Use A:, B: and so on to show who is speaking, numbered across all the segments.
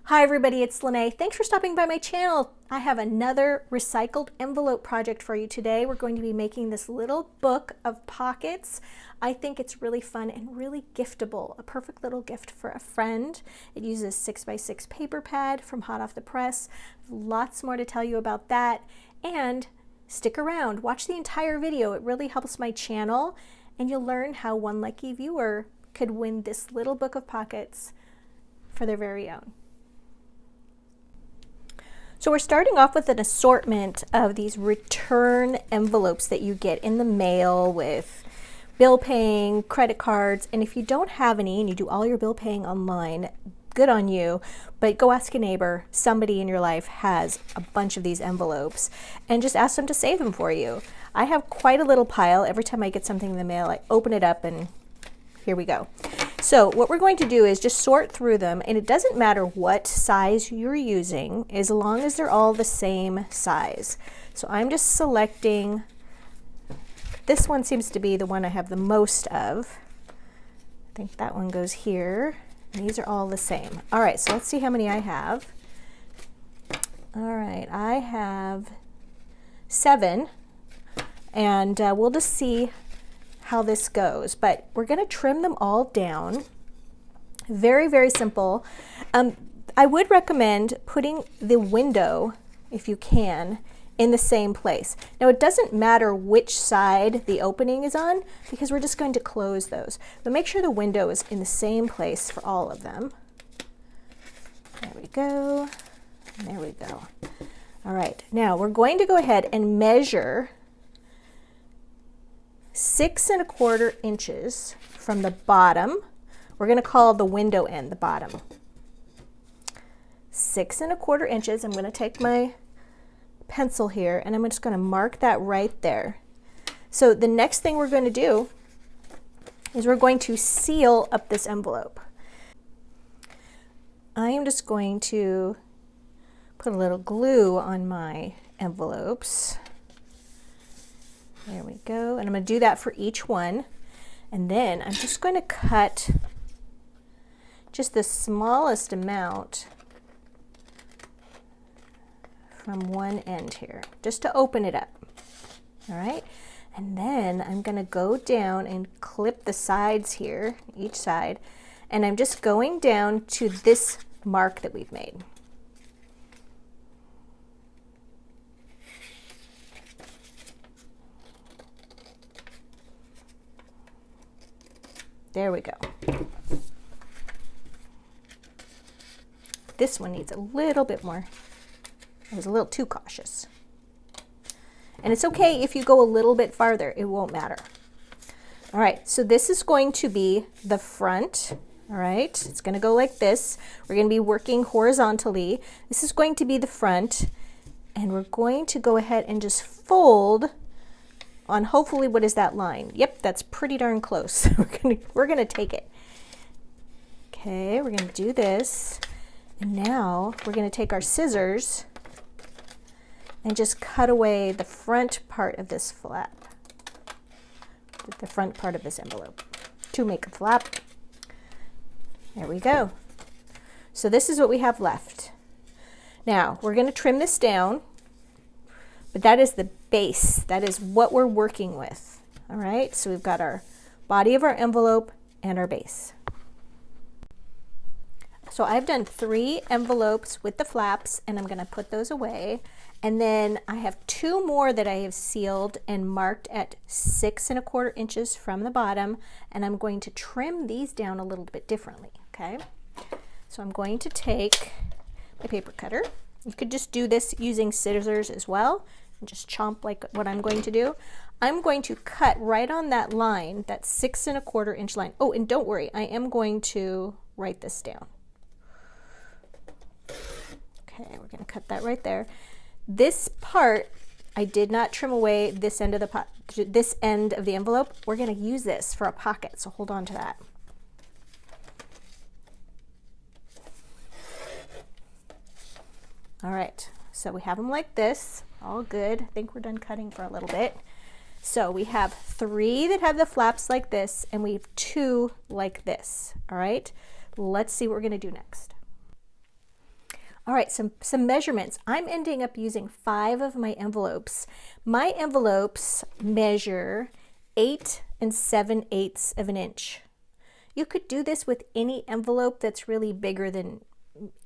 A: Hi everybody, it's Lene. Thanks for stopping by my channel. I have another recycled envelope project for you today. We're going to be making this little book of pockets. I think it's really fun and really giftable. A perfect little gift for a friend. It uses 6x6 paper pad from hot off the press. Lots more to tell you about that. And stick around, watch the entire video. It really helps my channel and you'll learn how one lucky viewer could win this little book of pockets for their very own. So we're starting off with an assortment of these return envelopes that you get in the mail with bill paying, credit cards, and if you don't have any and you do all your bill paying online, good on you, but go ask a neighbor. Somebody in your life has a bunch of these envelopes and just ask them to save them for you. I have quite a little pile. Every time I get something in the mail, I open it up and here we go. So what we're going to do is just sort through them, and it doesn't matter what size you're using as long as they're all the same size. So I'm just selecting, this one seems to be the one I have the most of. I think that one goes here. These are all the same. All right, so let's see how many I have. All right, I have 7, and we'll just see how this goes, but we're going to trim them all down. Very, very simple. I would recommend putting the window, if you can, in the same place. Now it doesn't matter which side the opening is on because we're just going to close those, but make sure the window is in the same place for all of them. There we go. There we go. All right, now we're going to go ahead and measure 6 1/4 inches from the bottom. We're going to call the window end the bottom. 6 1/4 inches. I'm going to take my pencil here and I'm just going to mark that right there. So the next thing we're going to do is we're going to seal up this envelope. I am just going to put a little glue on my envelopes. There we go, and I'm going to do that for each one. And then I'm just going to cut just the smallest amount from one end here, just to open it up. All right, and then I'm going to go down and clip the sides here, each side, and I'm just going down to this mark that we've made. There we go. This one needs a little bit more. I was a little too cautious. And it's okay if you go a little bit farther, it won't matter. All right, so this is going to be the front. All right, it's going to go like this. We're going to be working horizontally. This is going to be the front, and we're going to go ahead and just fold on hopefully, what is that line? Yep, that's pretty darn close. we're gonna take it. Okay, we're gonna do this. And now we're gonna take our scissors and just cut away the front part of this flap, the front part of this envelope to make a flap. There we go. So this is what we have left. Now we're gonna trim this down, but that is the base. That is what we're working with. All right, so we've got our body of our envelope and our base. So I've done 3 envelopes with the flaps and I'm gonna put those away. And then I have 2 more that I have sealed and marked at 6 1/4 inches from the bottom. And I'm going to trim these down a little bit differently, okay? So I'm going to take my paper cutter. You could just do this using scissors as well. Just chomp like what I'm going to do. I'm going to cut right on that line, that 6 1/4 inch line. Oh, and don't worry, I am going to write this down. Okay, we're going to cut that right there. This part, I did not trim away this end of the envelope. We're going to use this for a pocket, so hold on to that. All right, so we have them like this. All good. I think we're done cutting for a little bit. So we have 3 that have the flaps like this, and we have 2 like this. All right, let's see what we're going to do next. All right, some measurements. I'm ending up using 5 of my envelopes. My envelopes measure 8 7/8 of an inch. You could do this with any envelope that's really bigger than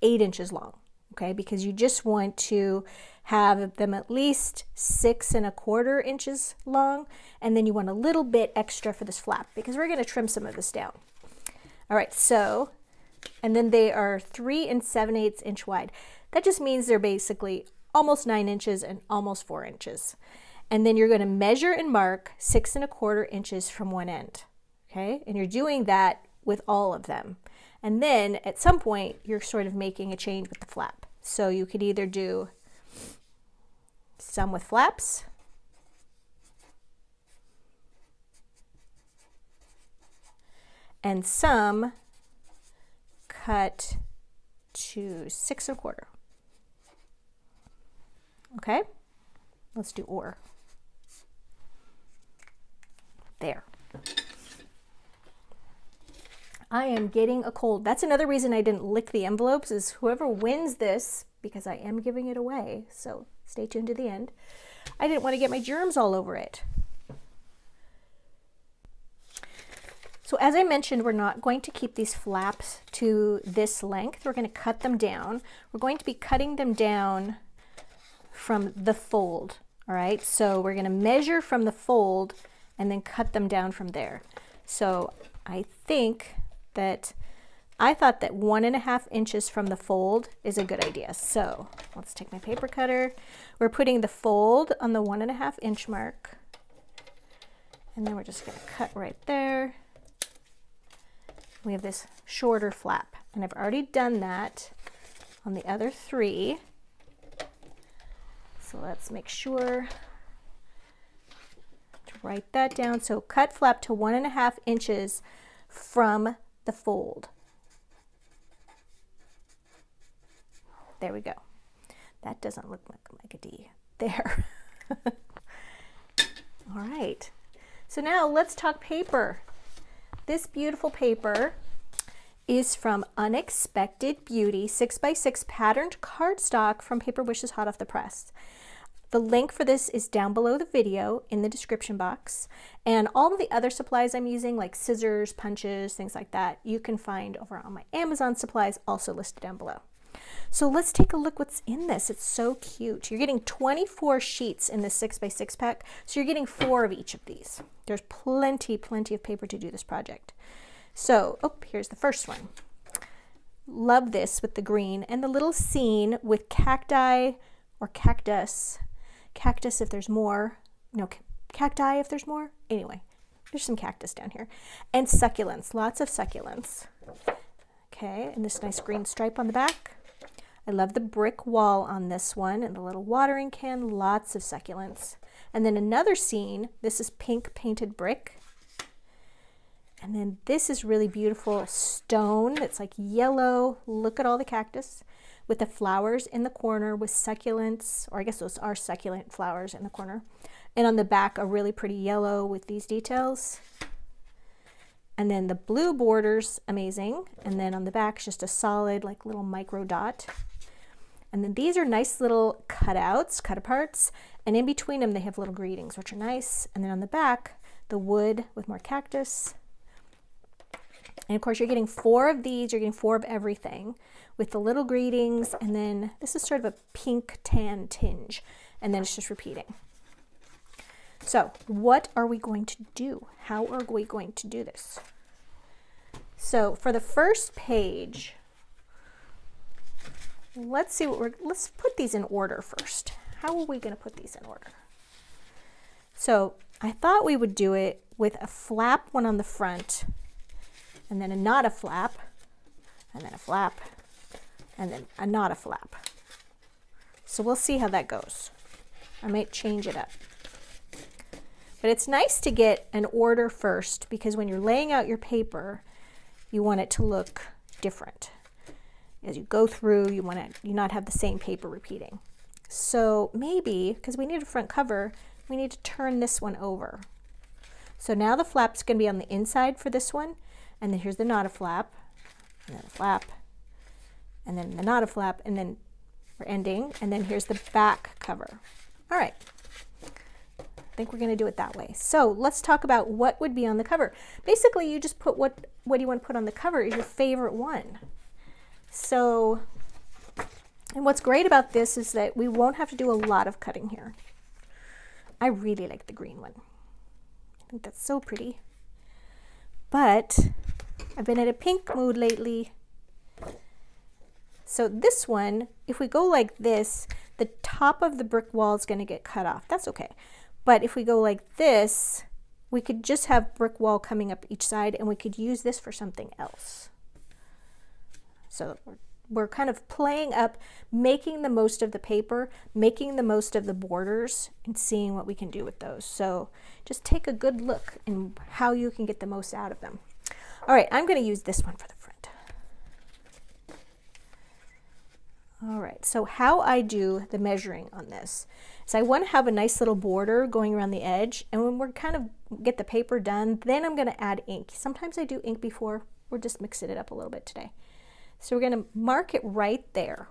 A: 8 inches long, okay? Because you just want to have them at least 6 1/4 inches long, and then you want a little bit extra for this flap because we're going to trim some of this down. All right, so, and then they are 3 7/8 inch wide. That just means they're basically almost 9 inches and almost 4 inches. And then you're going to measure and mark 6 1/4 inches from one end, okay? And you're doing that with all of them. And then at some point, you're sort of making a change with the flap. So you could either do some with flaps, and some cut to 6 1/4. Okay, let's do or. There. I am getting a cold. That's another reason I didn't lick the envelopes, is whoever wins this, because I am giving it away, so stay tuned to the end, I didn't want to get my germs all over it. So as I mentioned, we're not going to keep these flaps to this length. We're going to cut them down. We're going to be cutting them down from the fold, all right? So we're going to measure from the fold and then cut them down from there. So I thought that 1 1/2 inches from the fold is a good idea. So let's take my paper cutter. We're putting the fold on the 1 1/2 inch mark. And then we're just going to cut right there. We have this shorter flap. And I've already done that on the other 3. So let's make sure to write that down. So cut flap to 1 1/2 inches from the fold. There we go. That doesn't look like a D. There. All right. So now let's talk paper. This beautiful paper is from Unexpected Beauty 6x6 patterned cardstock from Paper Wishes hot off the press. The link for this is down below the video in the description box. And all of the other supplies I'm using, like scissors, punches, things like that, you can find over on my Amazon supplies, also listed down below. So let's take a look what's in this. It's so cute. You're getting 24 sheets in this 6x6 pack, so you're getting 4 of each of these. There's plenty of paper to do this project. So, here's the first one. Love this with the green and the little scene with cacti or cactus. Cactus if there's more. No, cacti if there's more. Anyway, there's some cactus down here. And succulents, lots of succulents. Okay, and this nice green stripe on the back. I love the brick wall on this one and the little watering can, lots of succulents. And then another scene, this is pink painted brick. And then this is really beautiful stone. It's like yellow. Look at all the cactus with the flowers in the corner with succulents, or I guess those are succulent flowers in the corner. And on the back, a really pretty yellow with these details. And then the blue borders, amazing. And then on the back, just a solid like little micro dot. And then these are nice little cutouts, cut aparts. And in between them, they have little greetings, which are nice. And then on the back, the wood with more cactus. And of course, you're getting 4 of these. You're getting 4 of everything with the little greetings. And then this is sort of a pink tan tinge. And then it's just repeating. So what are we going to do? How are we going to do this? So for the first page, let's put these in order first. How are we going to put these in order? So I thought we would do it with a flap one on the front, and then a not a flap, and then a flap, and then a not a flap. So we'll see how that goes. I might change it up. But it's nice to get an order first, because when you're laying out your paper, you want it to look different. As you go through, you want to not have the same paper repeating. So maybe, because we need a front cover, we need to turn this one over. So now the flap's going to be on the inside for this one, and then here's the not a flap, and then a flap, and then the not a flap, and then or ending, and then here's the back cover. All right, I think we're going to do it that way. So let's talk about what would be on the cover. Basically, you just put what you want to put on the cover is your favorite one. So, and what's great about this is that we won't have to do a lot of cutting here. I really like the green one. I think that's so pretty. But I've been in a pink mood lately. So this one, if we go like this, the top of the brick wall is going to get cut off. That's okay. But if we go like this, we could just have brick wall coming up each side, and we could use this for something else. So we're kind of playing up, making the most of the paper, making the most of the borders, and seeing what we can do with those. So just take a good look in how you can get the most out of them. All right, I'm going to use this one for the front. All right, so how I do the measuring on this is I want to have a nice little border going around the edge, and when we're kind of get the paper done, then I'm going to add ink. Sometimes I do ink before. We're just mixing it up a little bit today. So we're going to mark it right there,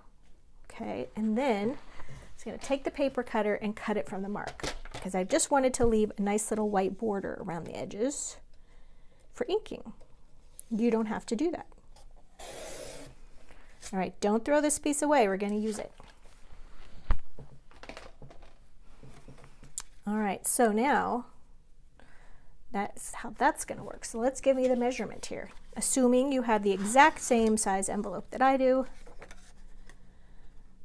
A: okay? And then I'm going to take the paper cutter and cut it from the mark, because I just wanted to leave a nice little white border around the edges for inking. You don't have to do that. All right, don't throw this piece away. We're going to use it. All right, so now that's how that's going to work. So let's give me the measurement here. Assuming you have the exact same size envelope that I do.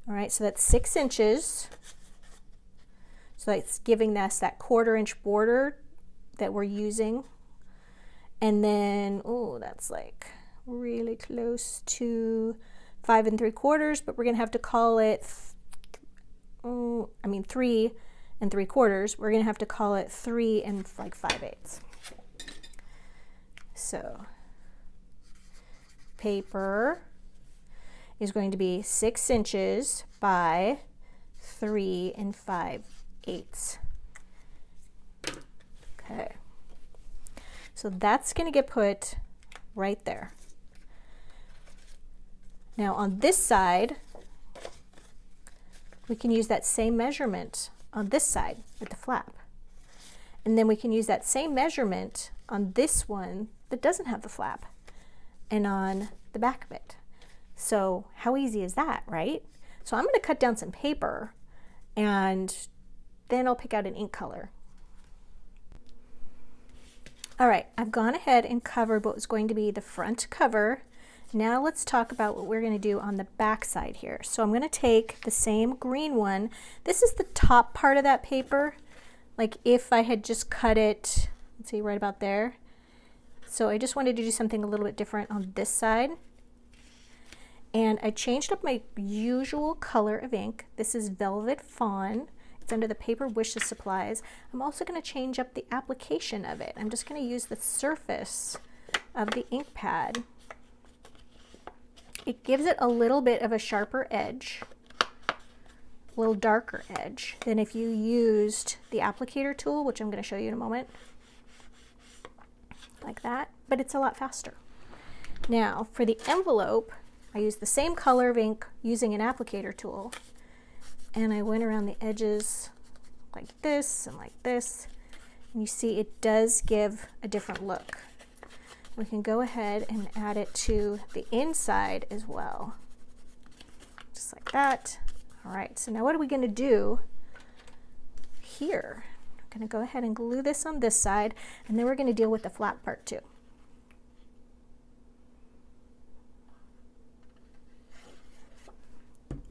A: All right, so that's 6 inches. So that's giving us that 1/4 inch border that we're using. And then, oh, that's like really close to 5 3/4, but we're going to have to call it, 3 3/4. We're going to have to call it 3 5/8. So paper is going to be 6 inches by 3 5/8. Okay. So that's going to get put right there. Now on this side, we can use that same measurement on this side with the flap. And then we can use that same measurement on this one that doesn't have the flap and on the back of it. So how easy is that, right? So I'm going to cut down some paper, and then I'll pick out an ink color. All right, I've gone ahead and covered what was going to be the front cover. Now let's talk about what we're going to do on the back side here. So I'm going to take the same green one. This is the top part of that paper. Like if I had just cut it, let's see, right about there. So I just wanted to do something a little bit different on this side. And I changed up my usual color of ink. This is Velvet Fawn. It's under the Paper Wishes supplies. I'm also going to change up the application of it. I'm just going to use the surface of the ink pad. It gives it a little bit of a sharper edge, a little darker edge than if you used the applicator tool, which I'm going to show you in a moment, like that, but it's a lot faster. Now for the envelope, I used the same color of ink using an applicator tool, and I went around the edges like this and like this, and you see it does give a different look. We can go ahead and add it to the inside as well, just like that. All right, so now what are we going to do here? I'm going to go ahead and glue this on this side, and then we're going to deal with the flat part too.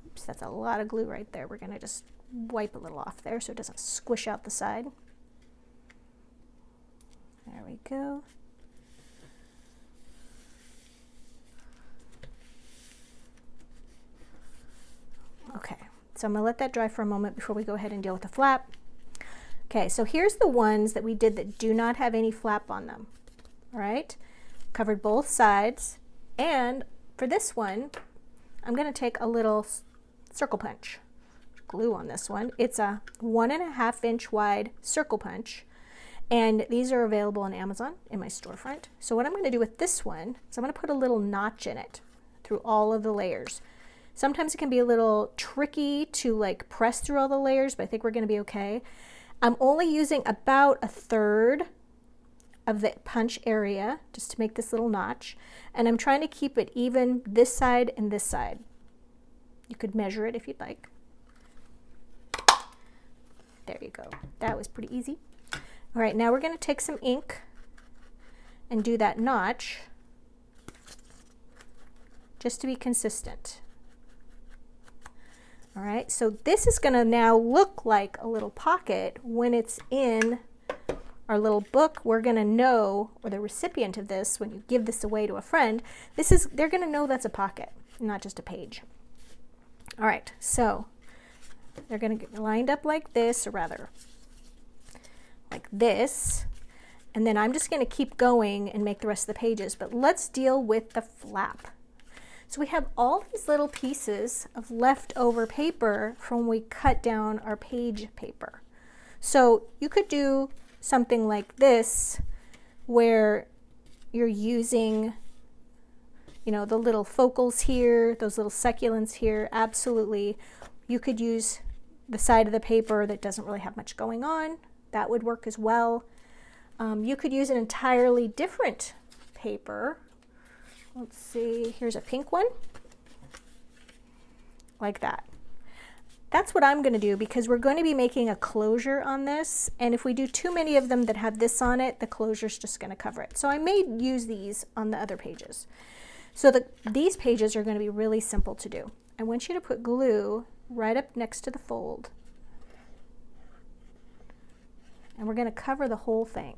A: Oops, that's a lot of glue right there. We're going to just wipe a little off there so it doesn't squish out the side. There we go. Okay, so I'm going to let that dry for a moment before we go ahead and deal with the flap. Okay, so here's the ones that we did that do not have any flap on them. All right, covered both sides. And for this one, I'm going to take a little circle punch glue on this one. It's a 1.5 inch wide circle punch, and these are available on Amazon in my storefront. So what I'm going to do with this one is I'm going to put a little notch in it through all of the layers. Sometimes it can be a little tricky to like press through all the layers, but I think we're going to be okay. I'm only using about a third of the punch area just to make this little notch, and I'm trying to keep it even this side and this side. You could measure it if you'd like. There you go. That was pretty easy. All right, now we're going to take some ink and do that notch just to be consistent. All right, so this is going to now look like a little pocket when it's in our little book. We're going to know, or the recipient of this, when you give this away to a friend, they're going to know that's a pocket, not just a page. All right, so they're going to get lined up like this, or rather like this, and then I'm just going to keep going and make the rest of the pages, but let's deal with the flap. So we have all these little pieces of leftover paper from when we cut down our page paper. So you could do something like this where you're using, you know, the little focals here, those little succulents here. Absolutely. You could use the side of the paper that doesn't really have much going on. That would work as well. You could use an entirely different paper. Let's see, here's a pink one, like that. That's what I'm going to do because we're going to be making a closure on this, and if we do too many of them that have this on it, the closure's just going to cover it. So I may use these on the other pages. So these pages are going to be really simple to do. I want you to put glue right up next to the fold, and we're going to cover the whole thing.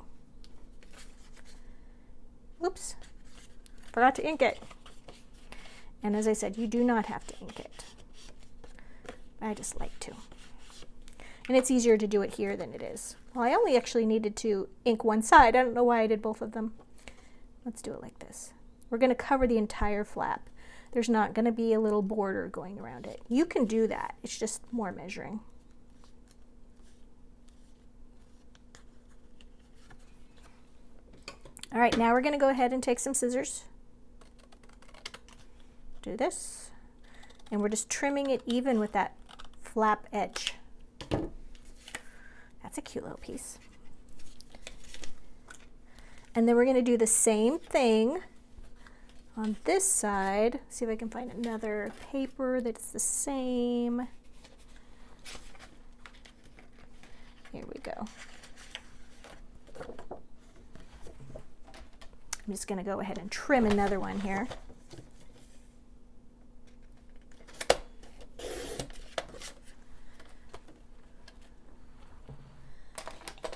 A: Oops. Forgot to ink it. And as I said, you do not have to ink it. I just like to. And it's easier to do it here than it is. Well, I only actually needed to ink one side. I don't know why I did both of them. Let's do it like this. We're going to cover the entire flap. There's not going to be a little border going around it. You can do that. It's just more measuring. All right, now we're going to go ahead and take some scissors. Do this, and we're just trimming it even with that flap edge. That's a cute little piece. And then we're going to do the same thing on this side. See if I can find another paper that's the same. Here we go. I'm just going to go ahead and trim another one here.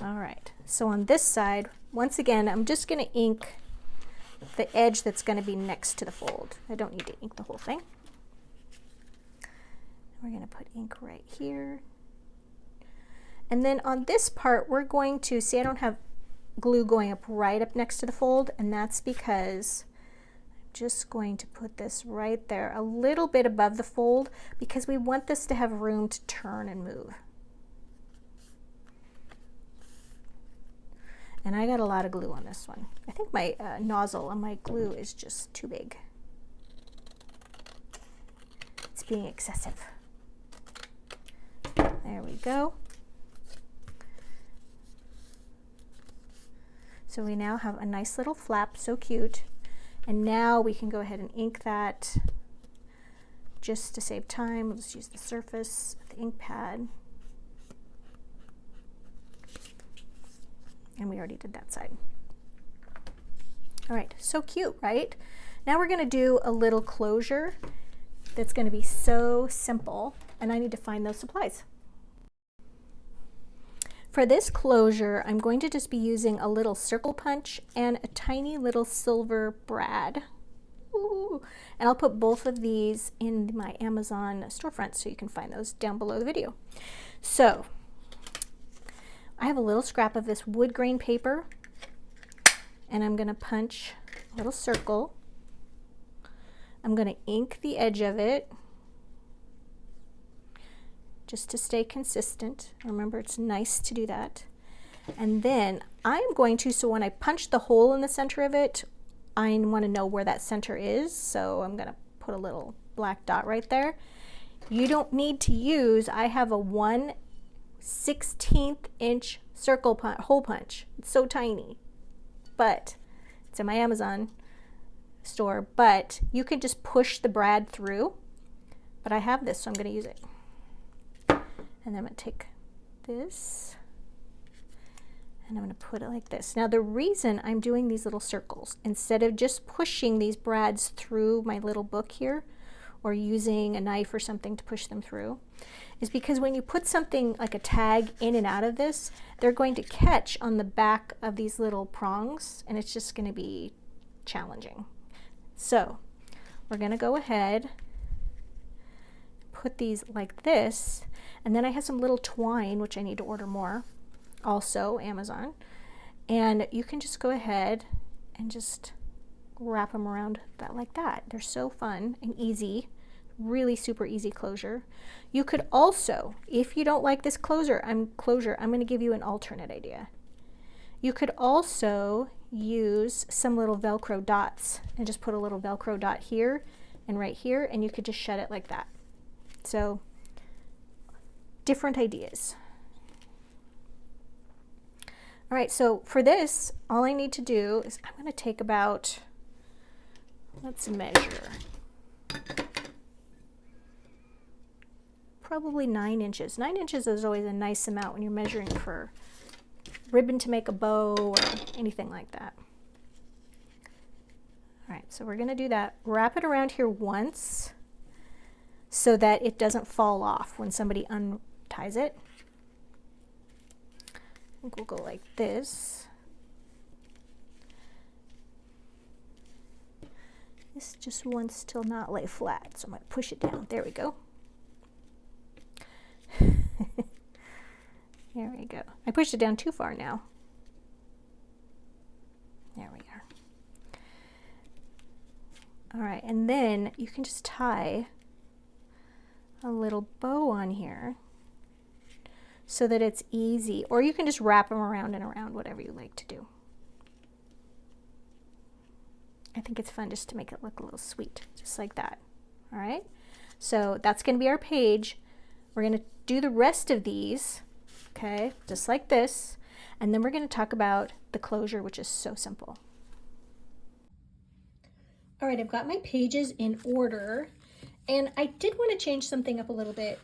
A: All right, so on this side, once again, I'm just going to ink the edge that's going to be next to the fold. I don't need to ink the whole thing. We're going to put ink right here. And then on this part, we're going to, see I don't have glue going up right up next to the fold, and that's because I'm just going to put this right there, a little bit above the fold, because we want this to have room to turn and move. And I got a lot of glue on this one. I think my nozzle on my glue is just too big. It's being excessive. There we go. So we now have a nice little flap, so cute. And now we can go ahead and ink that. Just to save time, we'll just use the surface of the ink pad. And we already did that side. All right, so cute, right? Now we're going to do a little closure that's going to be so simple, and I need to find those supplies. For this closure, I'm going to just be using a little circle punch and a tiny little silver brad. Ooh. And I'll put both of these in my Amazon storefront so you can find those down below the video. So I have a little scrap of this wood grain paper, and I'm going to punch a little circle. I'm going to ink the edge of it just to stay consistent. Remember, it's nice to do that. And then I'm going to, so when I punch the hole in the center of it, I want to know where that center is, so I'm going to put a little black dot right there. You don't need to use, I have a 1/16 inch circle punch, hole punch. It's so tiny, but it's in my Amazon store, but you can just push the brad through, but I have this, so I'm going to use it. And then I'm going to take this and I'm going to put it like this. Now the reason I'm doing these little circles instead of just pushing these brads through my little book here or using a knife or something to push them through is because when you put something like a tag in and out of this, they're going to catch on the back of these little prongs and it's just going to be challenging. So we're going to go ahead, put these like this, and then I have some little twine, which I need to order more, also Amazon, and you can just go ahead and just wrap them around that like that. They're so fun and easy, really super easy closure. You could also, if you don't like this closure, I'm going to give you an alternate idea. You could also use some little Velcro dots and just put a little Velcro dot here and right here, and you could just shut it like that. So different ideas. All right, so for this, all I need to do is I'm going to take about, let's measure, probably 9 inches. 9 inches is always a nice amount when you're measuring for ribbon to make a bow or anything like that. All right, so we're going to do that. Wrap it around here once so that it doesn't fall off when somebody unties it. I think we'll go like this. This just wants to not lay flat, so I'm going to push it down. There we go. There we go. I pushed it down too far now. There we are. All right, and then you can just tie a little bow on here so that it's easy, or you can just wrap them around and around, whatever you like to do. I think it's fun just to make it look a little sweet, just like that. All right, so that's going to be our page. We're going to do the rest of these, okay, just like this, and then we're going to talk about the closure, which is so simple. All right, I've got my pages in order, and I did want to change something up a little bit.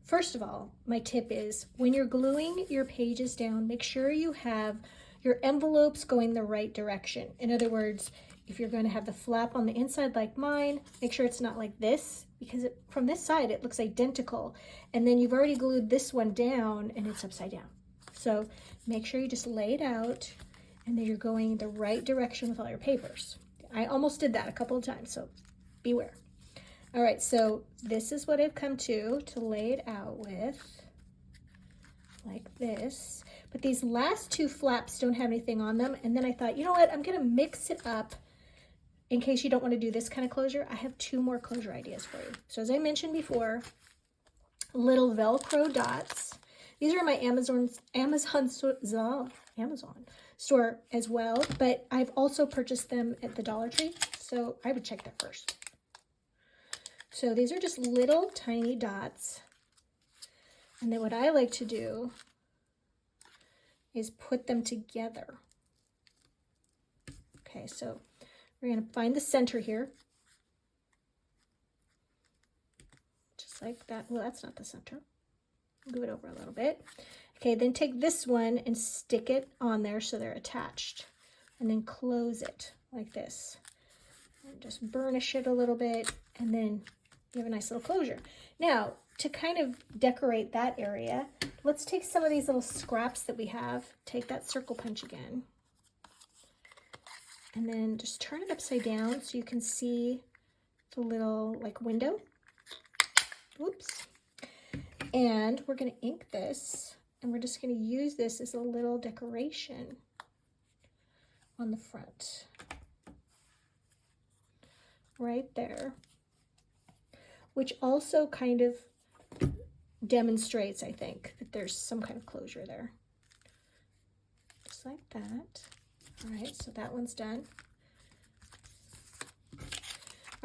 A: First of all, my tip is when you're gluing your pages down, make sure you have your envelopes going the right direction. In other words, if you're going to have the flap on the inside like mine, make sure it's not like this, because from this side it looks identical, and then you've already glued this one down and it's upside down. So make sure you just lay it out and then you're going the right direction with all your papers. I almost did that a couple of times, so beware. All right, so this is what I've come to lay it out with, like this. But these last two flaps don't have anything on them, and then I thought, you know what, I'm gonna mix it up in case you don't want to do this kind of closure. I have 2 more closure ideas for you. So as I mentioned before, little Velcro dots. These are my Amazon store as well, but I've also purchased them at the Dollar Tree, so I would check that first. So these are just little tiny dots, and then what I like to do is put them together. Okay, so we're going to find the center here, just like that. Well, that's not the center. Move it over a little bit. Okay, then take this one and stick it on there so they're attached, and then close it like this. And just burnish it a little bit, and then you have a nice little closure. Now, to kind of decorate that area, let's take some of these little scraps that we have, take that circle punch again, and then just turn it upside down so you can see the little like window. Oops. And we're going to ink this, and we're just going to use this as a little decoration on the front. Right there. Which also kind of demonstrates, I think, that there's some kind of closure there. Just like that. All right, so that one's done.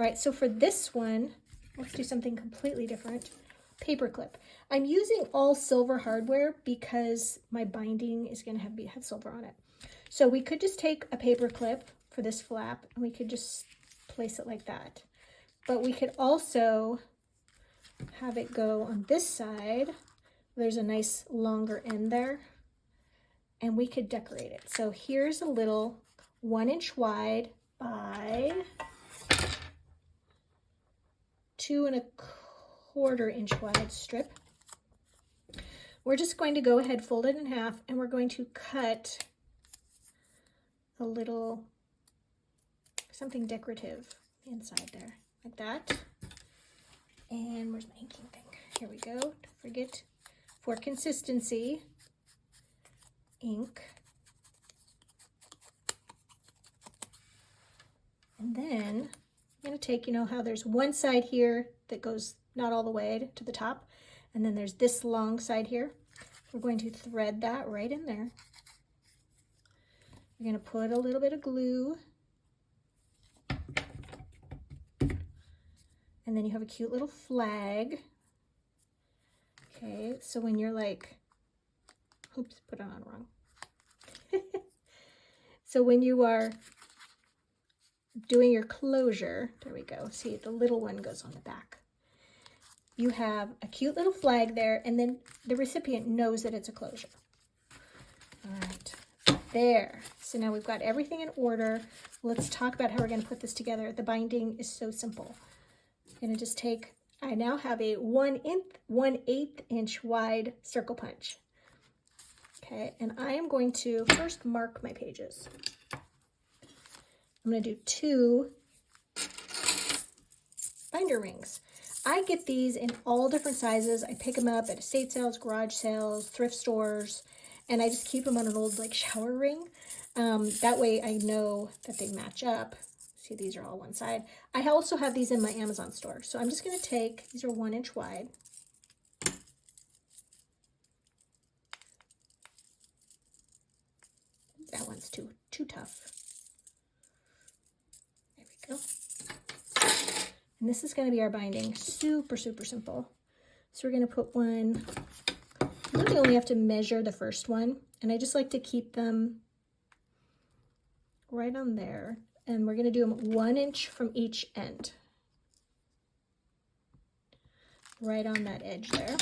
A: All right, so for this one, let's do something completely different. Paper clip. I'm using all silver hardware because my binding is going to have silver on it. So we could just take a paper clip for this flap and we could just place it like that. But we could also have it go on this side. There's a nice longer end there and we could decorate it. So here's a little 1 inch wide by 2 1/4 inch wide strip. We're just going to go ahead, fold it in half, and we're going to cut a little something decorative inside there, like that. And where's my inking thing? Here we go. Don't forget, for consistency, ink. And then I'm going to take, you know how there's one side here that goes not all the way to the top, and then there's this long side here. We're going to thread that right in there. We're going to put a little bit of glue. And then you have a cute little flag. Okay, so when you're like, oops, put it on wrong. So when you are doing your closure, there we go. See, the little one goes on the back. You have a cute little flag there, and then the recipient knows that it's a closure. All right, there. So now we've got everything in order. Let's talk about how we're going to put this together. The binding is so simple. I'm going to just take, I now have a 1/8 inch wide circle punch. Okay, and I am going to first mark my pages. I'm going to do 2 binder rings. I get these in all different sizes. I pick them up at estate sales, garage sales, thrift stores, and I just keep them on an old like shower ring. That way I know that they match up. See, these are all one side. I also have these in my Amazon store. So I'm just going to take, these are 1 inch wide. That one's too tough. There we go. And this is going to be our binding. Super, super simple. So we're going to put one, you really only have to measure the first one. And I just like to keep them right on there. And we're going to do them 1 inch from each end. Right on that edge there.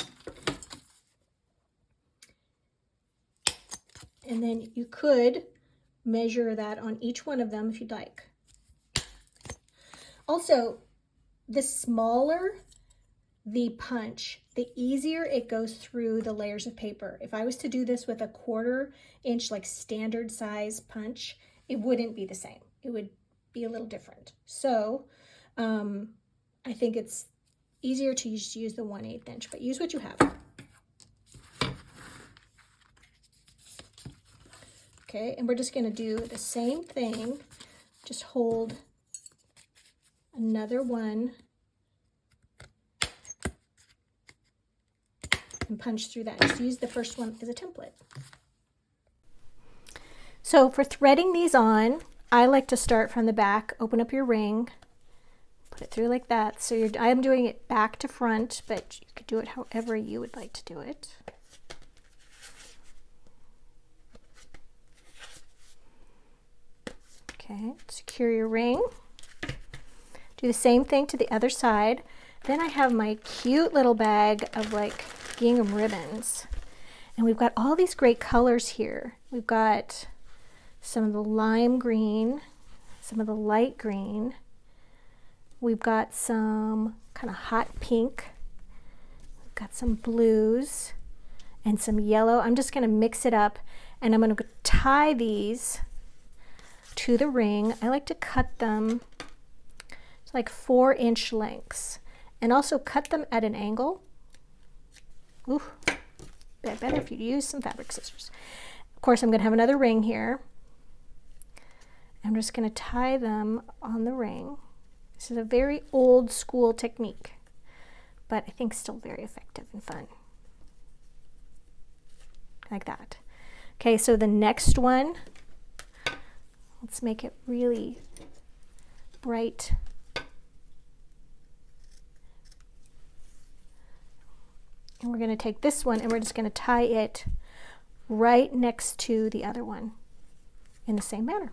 A: And then you could measure that on each one of them if you'd like. Also, the smaller the punch, the easier it goes through the layers of paper. If I was to do this with a 1/4 inch, like standard size punch, it wouldn't be the same. It would be a little different. So I think it's easier to just use the 1/8 inch, but use what you have. Okay, and we're just going to do the same thing. Just hold another one and punch through that. Just use the first one as a template. So for threading these on, I like to start from the back, open up your ring, put it through like that. So I'm doing it back to front, but you could do it however you would like to do it. Okay, secure your ring. Do the same thing to the other side. Then I have my cute little bag of like gingham ribbons. And we've got all these great colors here. We've got some of the lime green, some of the light green. We've got some kind of hot pink. We've got some blues and some yellow. I'm just going to mix it up and I'm going to tie these to the ring. I like to cut them to like 4 inch lengths and also cut them at an angle. Ooh, better if you use some fabric scissors. Of course, I'm going to have another ring here. I'm just going to tie them on the ring. This is a very old school technique, but I think still very effective and fun. Like that. Okay, so the next one, let's make it really bright we're going to take this one and we're just going to tie it right next to the other one in the same manner.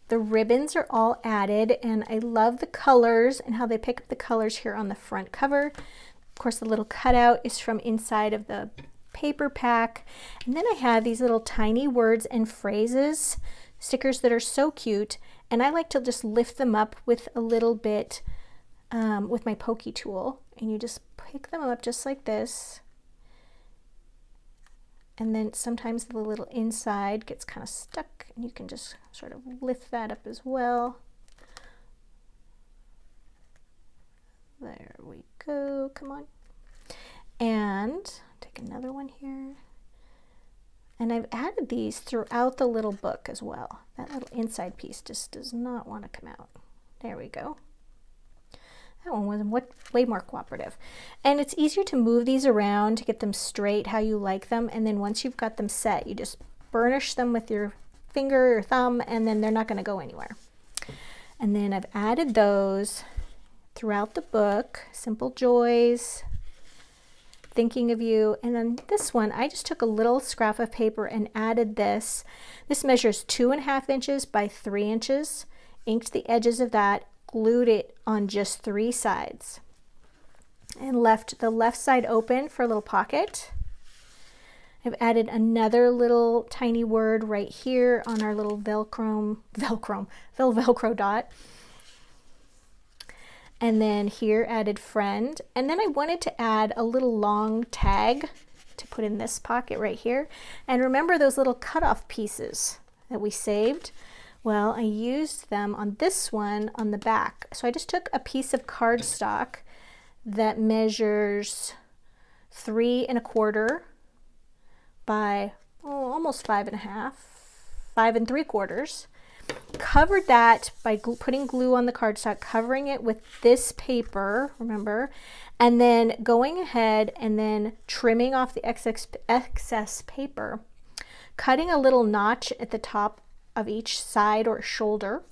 A: The ribbons are all added, and I love the colors and how they pick up the colors here on the front cover. Of course, the little cutout is from inside of the paper pack. And then I have these little tiny words and phrases, stickers that are so cute. And I like to just lift them up with a little bit with my pokey tool. And you just pick them up just like this. And then sometimes the little inside gets kind of stuck, and you can just sort of lift that up as well. There we go, come on. And take another one here. And I've added these throughout the little book as well. That little inside piece just does not want to come out. There we go. That one was way more cooperative. And it's easier to move these around to get them straight how you like them. And then once you've got them set, you just burnish them with your finger or thumb, and then they're not going to go anywhere. And then I've added those throughout the book. Simple Joys, Thinking of You. And then this one, I just took a little scrap of paper and added this. This measures 2.5 inches by 3 inches. Inked the edges of that, glued it on just 3 sides, and left the left side open for a little pocket. I've added another little tiny word right here on our little Velcro dot. And then here added friend. And then I wanted to add a little long tag to put in this pocket right here. And remember those little cutoff pieces that we saved? Well, I used them on this one on the back. So I just took a piece of cardstock that measures 3 1/4 by almost 5 1/2, 5 3/4. Covered that by putting glue on the cardstock, covering it with this paper, remember, and then going ahead and then trimming off the excess paper, cutting a little notch at the top of each side or shoulder,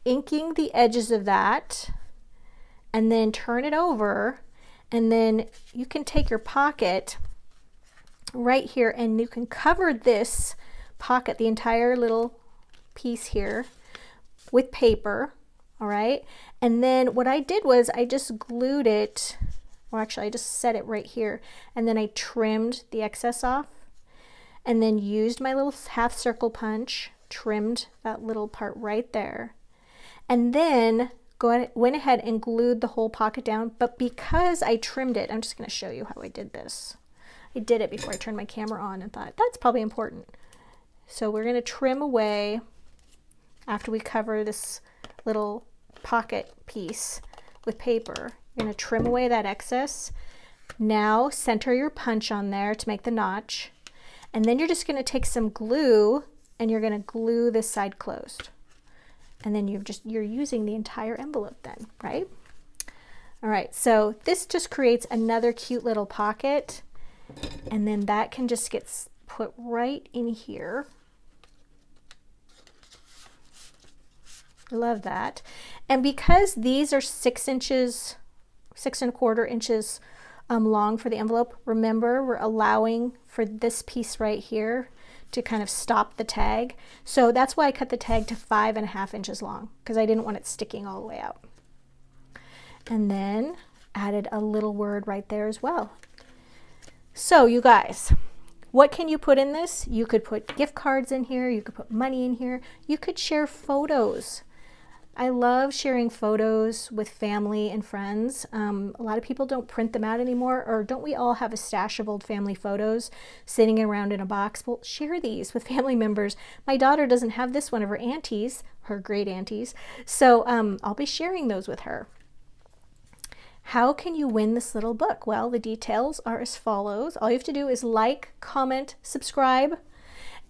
A: inking the edges of that, and then turn it over, and then you can take your pocket right here and you can cover this pocket, the entire little piece here, with paper. All right, and then what I did was I just glued it, or actually I just set it right here, and then I trimmed the excess off, and then used my little half circle punch, trimmed that little part right there, and then went ahead and glued the whole pocket down. But because I trimmed it, I'm just going to show you how I did this. I did it before I turned my camera on and thought that's probably important. So we're going to trim away after we cover this little pocket piece with paper. You're going to trim away that excess. Now center your punch on there to make the notch, and then you're just going to take some glue and you're going to glue this side closed, and then you're using the entire envelope then, right? All right, so this just creates another cute little pocket, and then that can just get put right in here. Love that. And because these are 6 inches, 6 1/4 inches long for the envelope, remember we're allowing for this piece right here to kind of stop the tag. So that's why I cut the tag to 5 1/2 inches long, because I didn't want it sticking all the way out. And then added a little word right there as well. So you guys, what can you put in this? You could put gift cards in here, you could put money in here, you could share photos. I love sharing photos with family and friends. A lot of people don't print them out anymore, or don't we all have a stash of old family photos sitting around in a box? Well, share these with family members. My daughter doesn't have this one of her aunties, her great aunties, so I'll be sharing those with her. How can you win this little book? Well, the details are as follows. All you have to do is like, comment, subscribe,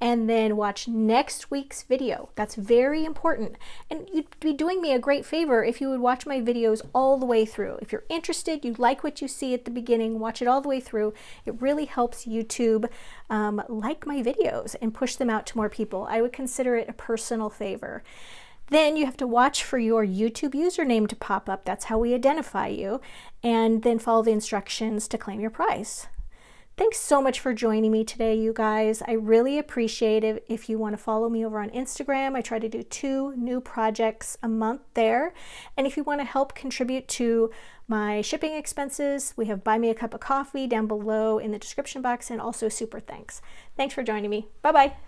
A: and then watch next week's video. That's very important. And you'd be doing me a great favor if you would watch my videos all the way through. If you're interested, you like what you see at the beginning, watch it all the way through. It really helps YouTube like my videos and push them out to more people. I would consider it a personal favor. Then you have to watch for your YouTube username to pop up. That's how we identify you. And then follow the instructions to claim your prize. Thanks so much for joining me today, you guys. I really appreciate it. If you want to follow me over on Instagram, I try to do 2 new projects a month there. And if you want to help contribute to my shipping expenses, we have Buy Me a Cup of Coffee down below in the description box, and also Super Thanks. Thanks for joining me. Bye-bye.